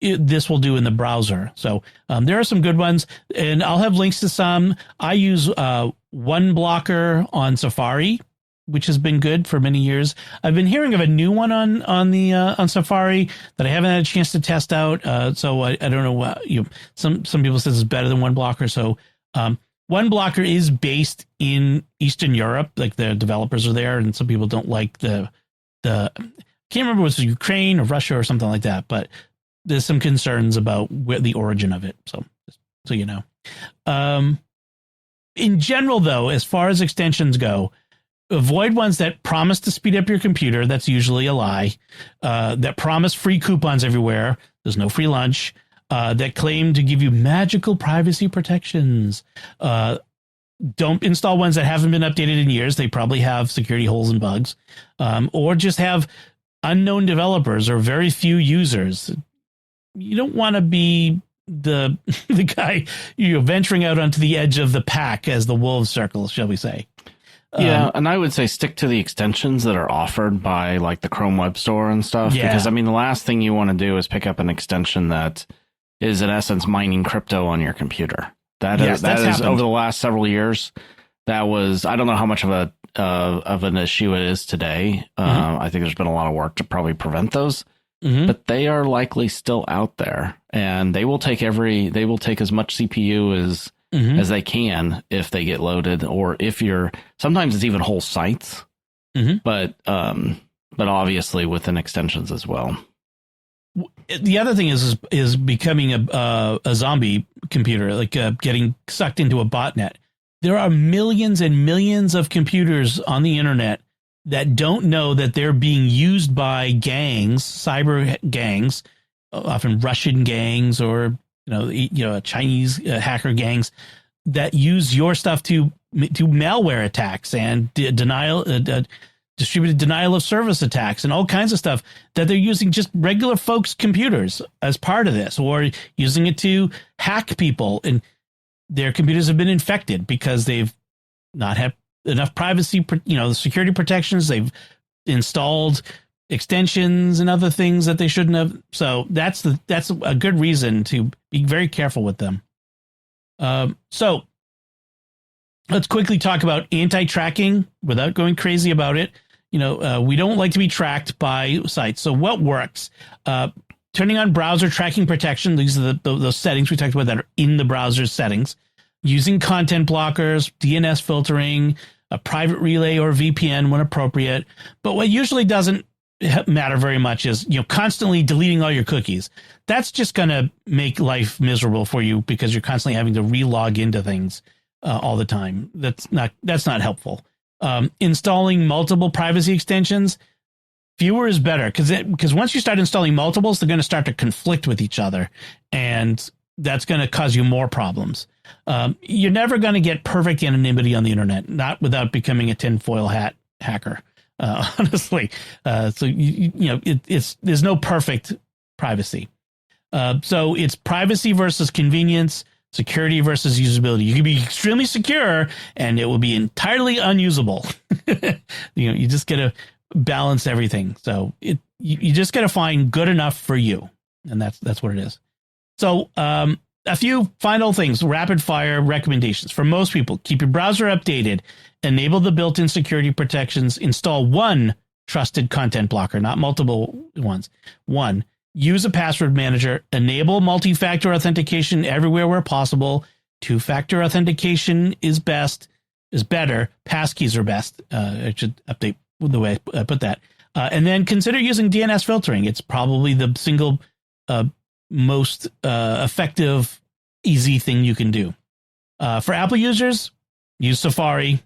this will do in the browser. So there are some good ones, and I'll have links to some. I use one blocker on Safari, which has been good for many years. I've been hearing of a new one on Safari that I haven't had a chance to test out. So I don't know what some people say it's better than one blocker. So one blocker is based in Eastern Europe, like the developers are there, and some people don't like the I can't remember if it was Ukraine or Russia or something like that, but there's some concerns about the origin of it. So you know. In general, though, as far as extensions go, avoid ones that promise to speed up your computer. That's usually a lie. That promise free coupons everywhere. There's no free lunch. That claim to give you magical privacy protections. Don't install ones that haven't been updated in years. They probably have security holes and bugs. Or just have unknown developers or very few users. You don't want to be the the guy, venturing out onto the edge of the pack, as the wolves circle, shall we say. Yeah, and I would say stick to the extensions that are offered by like the Chrome Web Store and stuff. Yeah. Because I mean, the last thing you want to do is pick up an extension that is in essence mining crypto on your computer. That is over the last several years. That was, I don't know how much of an issue it is today. I think there's been a lot of work to probably prevent those, but they are likely still out there, and they will take as much CPU as they can if they get loaded, or sometimes it's even whole sites, but obviously within extensions as well. The other thing is becoming a zombie computer, like getting sucked into a botnet. There are millions and millions of computers on the internet that don't know that they're being used by gangs, cyber gangs, often Russian gangs or Chinese hacker gangs, that use your stuff to malware attacks and distributed denial of service attacks and all kinds of stuff, that they're using just regular folks' computers as part of this, or using it to hack people, and their computers have been infected because they've not had enough privacy, the security protections. They've installed extensions and other things that they shouldn't have. So that's a good reason to be very careful with them. So let's quickly talk about anti-tracking without going crazy about it. We don't like to be tracked by sites. So what works? Turning on browser tracking protection. These are those settings we talked about that are in the browser settings. Using content blockers, DNS filtering, a private relay or VPN when appropriate. But what usually doesn't matter very much is, constantly deleting all your cookies. That's just going to make life miserable for you because you're constantly having to re-log into things all the time. That's not helpful. Installing multiple privacy extensions, fewer is better, because once you start installing multiples, they're going to start to conflict with each other, and that's going to cause you more problems. You're never going to get perfect anonymity on the internet, not without becoming a tinfoil hat hacker. Honestly, so there's no perfect privacy. So it's privacy versus convenience, security versus usability. You can be extremely secure, and it will be entirely unusable. You just got to balance everything. So you just got to find good enough for you, and that's what it is. So a few final things, rapid fire recommendations for most people: keep your browser updated, enable the built-in security protections, install one trusted content blocker, not multiple ones. One, use a password manager, enable multi-factor authentication everywhere where possible. Two-factor authentication is better. Passkeys are best. I should update the way I put that. And then consider using DNS filtering. It's probably the single most effective, easy thing you can do. For Apple users, use Safari,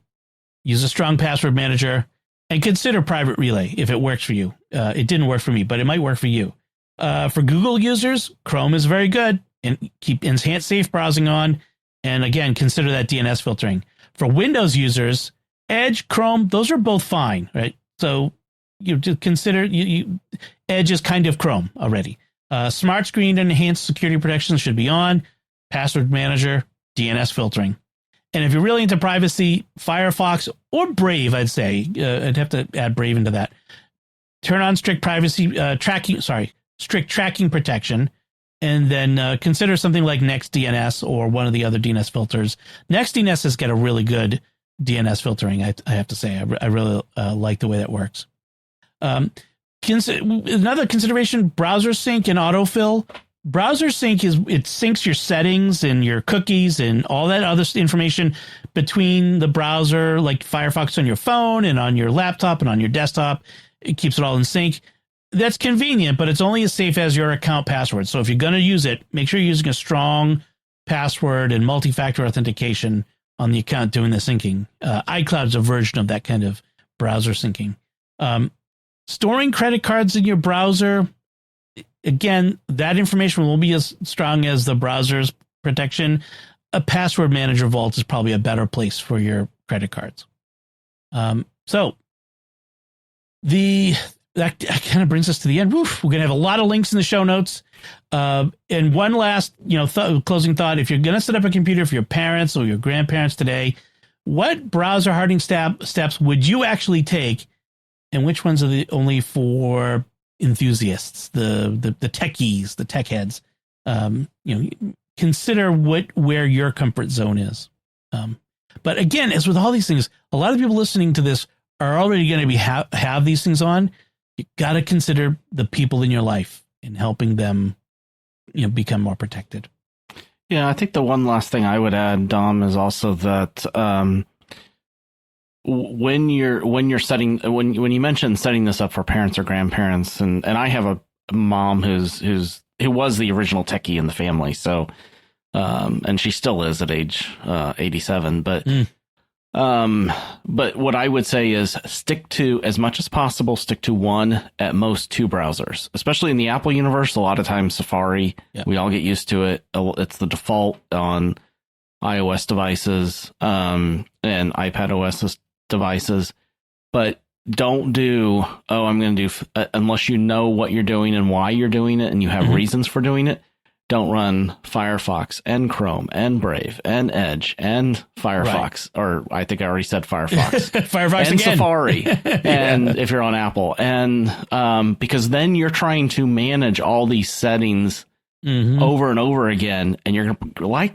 use a strong password manager, and consider private relay if it works for you. It didn't work for me, but it might work for you. For Google users, Chrome is very good, and keep enhanced safe browsing on. And again, consider that DNS filtering. For Windows users, Edge, Chrome, those are both fine, right? So you just consider Edge is kind of Chrome already. Smart screen and enhanced security protections should be on. Password manager, DNS filtering. And if you're really into privacy, Firefox or Brave, I'd say, I'd have to add Brave into that. Turn on strict tracking protection, and then consider something like NextDNS or one of the other DNS filters. NextDNS has got a really good DNS filtering, I have to say. I really like the way that works. Another consideration, browser sync and autofill. Browser sync it syncs your settings and your cookies and all that other information between the browser, like Firefox on your phone and on your laptop and on your desktop. It keeps it all in sync. That's convenient, but it's only as safe as your account password. So if you're going to use it, make sure you're using a strong password and multi-factor authentication on the account doing the syncing. iCloud's a version of that kind of browser syncing. Storing credit cards in your browser, again, that information won't be as strong as the browser's protection. A password manager vault is probably a better place for your credit cards. So the that kind of brings us to the end. Woof, we're going to have a lot of links in the show notes. And one last, closing thought. If you're going to set up a computer for your parents or your grandparents today, what browser hardening steps would you actually take? And which ones are the only for enthusiasts, the techies, the tech heads? Consider where your comfort zone is. But again, as with all these things, a lot of people listening to this are already going to have these things on. You got to consider the people in your life and helping them, become more protected. Yeah, I think the one last thing I would add, Dom, is also that when you mentioned setting this up for parents or grandparents, and I have a mom who was the original techie in the family, so and she still is at age 87, but what I would say is stick to, as much as possible, stick to one, at most two browsers, especially in the Apple universe. A lot of times Safari, we all get used to it. It's the default on iOS devices and iPad OS devices, but don't do, I'm going to do, unless you know what you're doing and why you're doing it and you have reasons for doing it. Don't run Firefox and Chrome and Brave and Edge and Firefox, or I think I already said Firefox, Firefox and again. Safari, and if you're on Apple, and because then you're trying to manage all these settings over and over again, and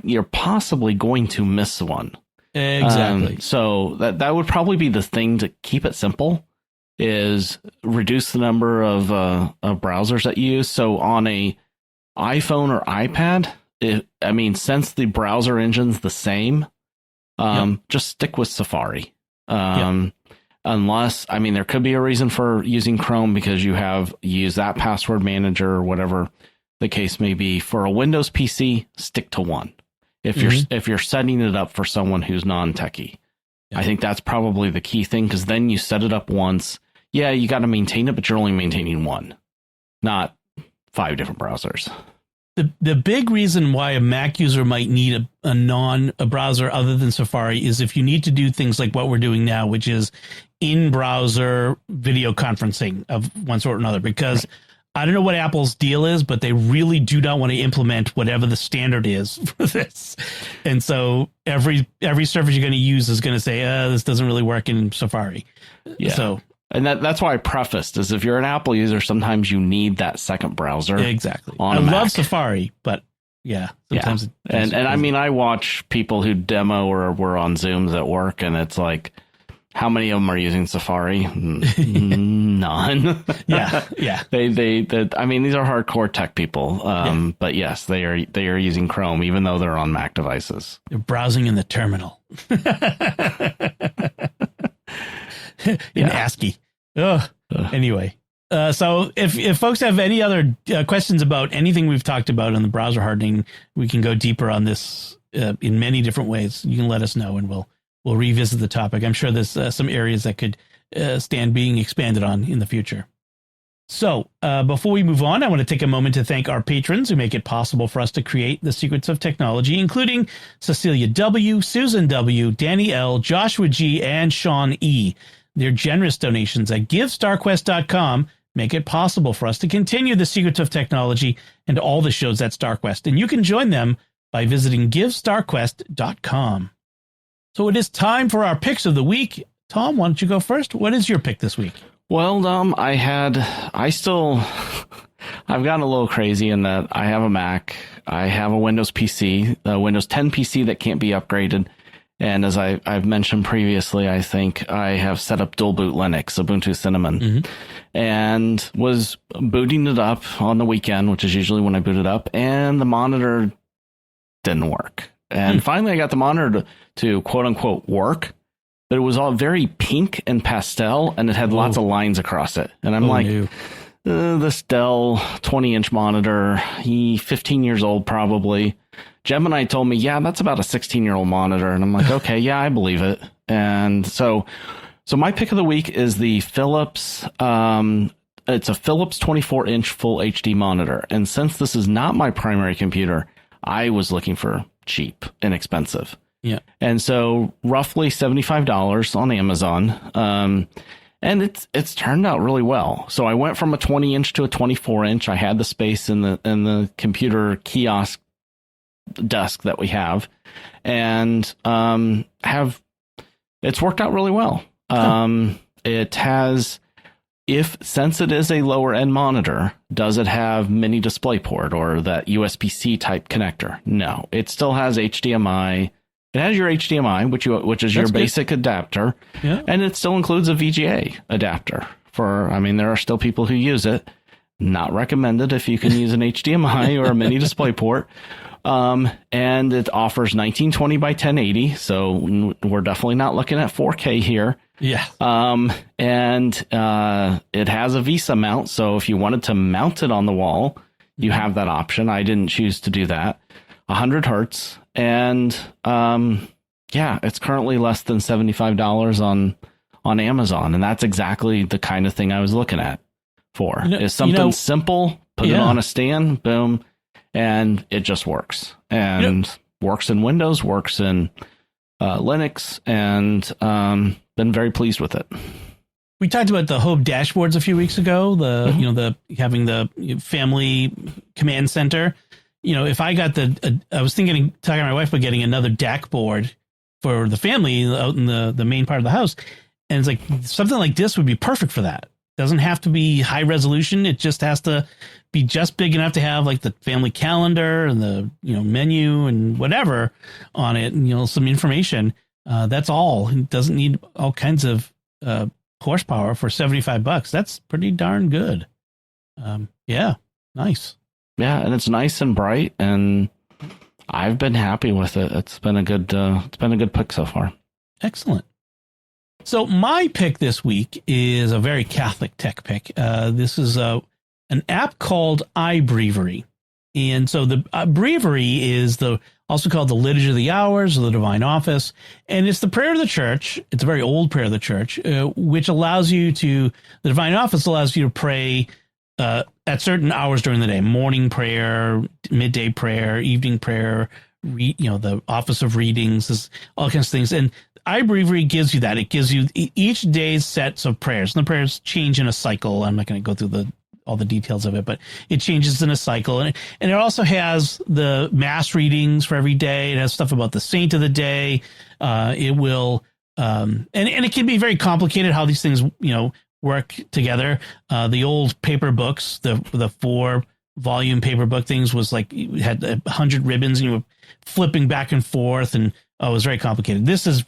you're possibly going to miss one. Exactly. So that would probably be the thing to keep it simple, is reduce the number of browsers that you use. So on a iPhone or iPad, since the browser engine's the same, just stick with Safari. Unless, there could be a reason for using Chrome because you use that password manager or whatever the case may be. For a Windows PC, stick to one. If you're setting it up for someone who's non-techie, I think that's probably the key thing, because then you set it up once. Yeah, you got to maintain it, but you're only maintaining one, not 5 different browsers. The big reason why a Mac user might need a browser other than Safari is if you need to do things like what we're doing now, which is in-browser video conferencing of one sort or another, because I don't know what Apple's deal is, but they really do not want to implement whatever the standard is for this. And so every service you're going to use is going to say, this doesn't really work in Safari. Yeah. So, and that's why I prefaced, is if you're an Apple user, sometimes you need that second browser. Exactly. I love Safari, but sometimes. And I watch people who demo or were on Zooms at work, and it's like, how many of them are using Safari? None. Yeah. These are hardcore tech people. But yes, they are using Chrome, even though they're on Mac devices. They're browsing in the terminal. In ASCII. Anyway, so if folks have any other questions about anything we've talked about on the browser hardening, we can go deeper on this in many different ways. You can let us know, and we'll revisit the topic. I'm sure there's some areas that could stand being expanded on in the future. So before we move on, I want to take a moment to thank our patrons who make it possible for us to create the Secrets of Technology, including Cecilia W., Susan W., Danny L., Joshua G., and Sean E. Their generous donations at GiveStarQuest.com make it possible for us to continue the Secrets of Technology and all the shows at StarQuest. And you can join them by visiting GiveStarQuest.com. So it is time for our picks of the week. Tom, why don't you go first? What is your pick this week? Well, I've gotten a little crazy in that I have a Mac, I have a Windows PC, a Windows 10 PC that can't be upgraded. And as I've mentioned previously, I think I have set up dual boot Linux, Ubuntu Cinnamon, and was booting it up on the weekend, which is usually when I boot it up, and the monitor didn't work. And finally, I got the monitor to quote unquote work, but it was all very pink and pastel, and it had lots of lines across it. And I'm this Dell 20-inch monitor, 15 years old probably. Gemini told me, yeah, that's about a 16-year-old monitor. And I'm like, okay, yeah, I believe it. And so my pick of the week is the Philips. It's a Philips 24-inch full HD monitor. And since this is not my primary computer, I was looking for cheap, inexpensive. Yeah. And so roughly $75 on Amazon. And it's turned out really well. So I went from a 20-inch to a 24-inch. I had the space in the computer kiosk desk that we have, and it's worked out really well. It has, since it is a lower end monitor, does it have mini DisplayPort or that USB-C type connector? No, it still has HDMI. It has your HDMI, which is your basic adapter, and it still includes a VGA adapter. There are still people who use it. Not recommended if you can use an HDMI or a mini DisplayPort. And it offers 1920 by 1080, so we're definitely not looking at 4K here. Yeah. And it has a VESA mount, so if you wanted to mount it on the wall, you have that option. I didn't choose to do that. 100 hertz, and it's currently less than $75 on Amazon, and that's exactly the kind of thing I was looking at for. Is something simple, put it on a stand, boom, and it just works. And works in Windows, works in Linux, and been very pleased with it. We talked about the home dashboards a few weeks ago, having the family command center. If I got I was talking to my wife about getting another DAC board for the family out in the main part of the house. And it's like something like this would be perfect for that. Doesn't have to be high resolution. It just has to be just big enough to have like the family calendar and the, menu and whatever on it, and, some information. That's all. It doesn't need all kinds of horsepower for $75. That's pretty darn good. Nice. Yeah, and it's nice and bright, and I've been happy with it. It's been a good pick so far. Excellent. So my pick this week is a very Catholic tech pick. This is an app called iBreviary. And so the breviary is also called the Liturgy of the Hours or the Divine Office. And it's the prayer of the church. It's a very old prayer of the church, which the Divine Office allows you to pray at certain hours during the day: morning prayer, midday prayer, evening prayer, the office of readings, all kinds of things. And iBreviary gives you that. It gives you each day's sets of prayers, and the prayers change in a cycle. I'm not going to go through all the details of it, but it changes in a cycle. And it also has the mass readings for every day. It has stuff about the saint of the day. It will, and it can be very complicated how these things, work together. The old paper books, the 4-volume paper book things was like, you had 100 ribbons and you were flipping back and forth, and it was very complicated. This is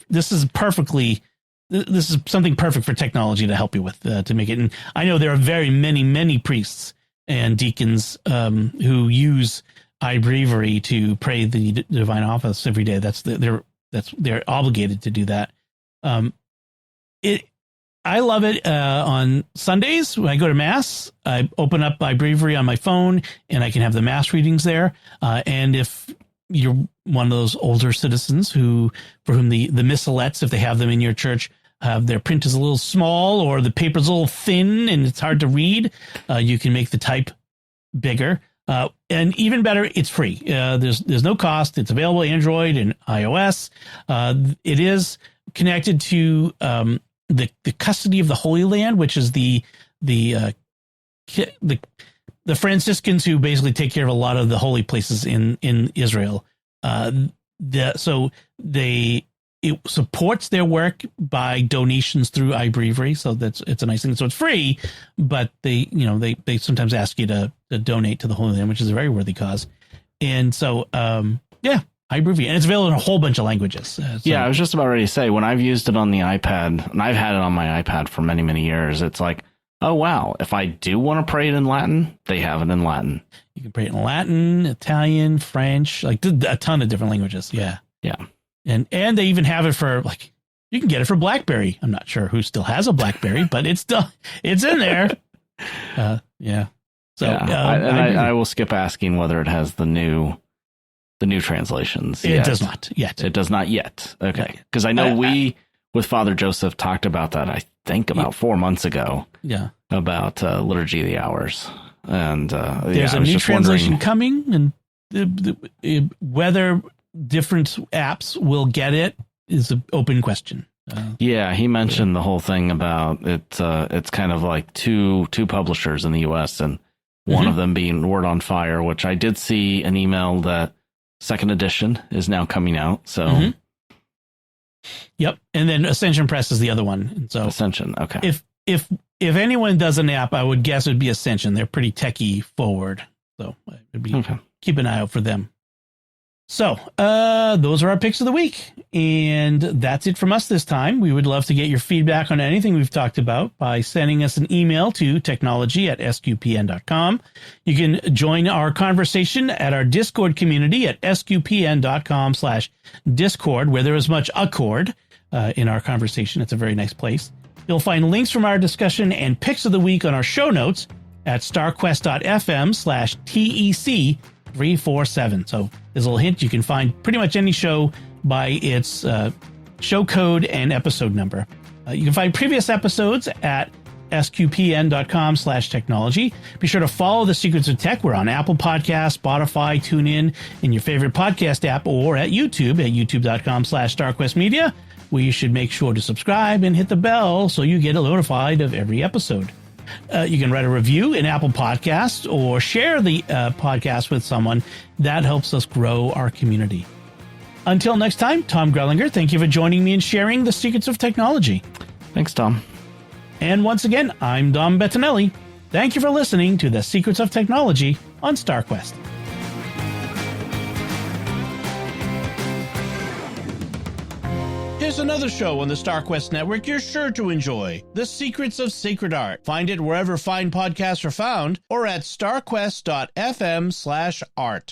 something perfect for technology to help you with, to make it. And I know there are very many priests and deacons who use iBreviary to pray the Divine Office every day. They're obligated to do that. I love it. On Sundays when I go to Mass, I open up iBreviary on my phone, and I can have the Mass readings there. And if you're one of those older citizens for whom the missalettes, if they have them in your church, their print is a little small or the paper's a little thin and it's hard to read, you can make the type bigger. And even better, it's free. There's no cost. It's available Android and iOS. It is connected to the custody of the Holy Land, which is the Franciscans who basically take care of a lot of the holy places in Israel. So it supports their work by donations through iBreviary. So it's a nice thing. So it's free, but they sometimes ask you to donate to the Holy Land, which is a very worthy cause. And so, iBreviary, and it's available in a whole bunch of languages. I was just about ready to say, when I've used it on the iPad, and I've had it on my iPad for many, many years, it's like, oh, wow, if I do want to pray it in Latin, they have it in Latin. You can pray it in Latin, Italian, French, like a ton of different languages. Yeah. Yeah. And they even have it for, like, you can get it for BlackBerry. I'm not sure who still has a BlackBerry, but it's in there. Yeah. So I will skip asking whether it has the new translations. It does not yet. It does not yet. Okay. Because I know we, with Father Joseph, talked about that, I think, about 4 months ago. Yeah. About Liturgy of the Hours. And there's a new translation coming, and whether different apps will get it is an open question. Yeah, he mentioned the whole thing about it. It's kind of like two publishers in the U.S. and one of them being Word on Fire, which I did see an email that second edition is now coming out. So, yep, and then Ascension Press is the other one. And so Ascension, okay. If anyone does an app, I would guess it'd be Ascension. They're pretty techie forward, so it'd be keep an eye out for them. So, those are our picks of the week, and that's it from us this time. We would love to get your feedback on anything we've talked about by sending us an email to technology@sqpn.com. You can join our conversation at our Discord community at sqpn.com/discord, where there is much accord in our conversation. It's a very nice place. You'll find links from our discussion and picks of the week on our show notes at starquest.fm/TEC347. So there's a little hint. You can find pretty much any show by its show code and episode number. You can find previous episodes at sqpn.com/technology. Be sure to follow The Secrets of Tech. We're on Apple Podcasts, Spotify, TuneIn, in your favorite podcast app, or at YouTube at youtube.com/StarQuestMedia, where you should make sure to subscribe and hit the bell so you get notified of every episode. You can write a review in Apple Podcasts or share the podcast with someone. That helps us grow our community. Until next time, Tom Grelinger, thank you for joining me and sharing the secrets of technology. Thanks, Tom. And once again, I'm Dom Bettinelli. Thank you for listening to The Secrets of Technology on StarQuest. Here's another show on the StarQuest Network you're sure to enjoy. The Secrets of Sacred Art. Find it wherever fine podcasts are found or at starquest.fm/art.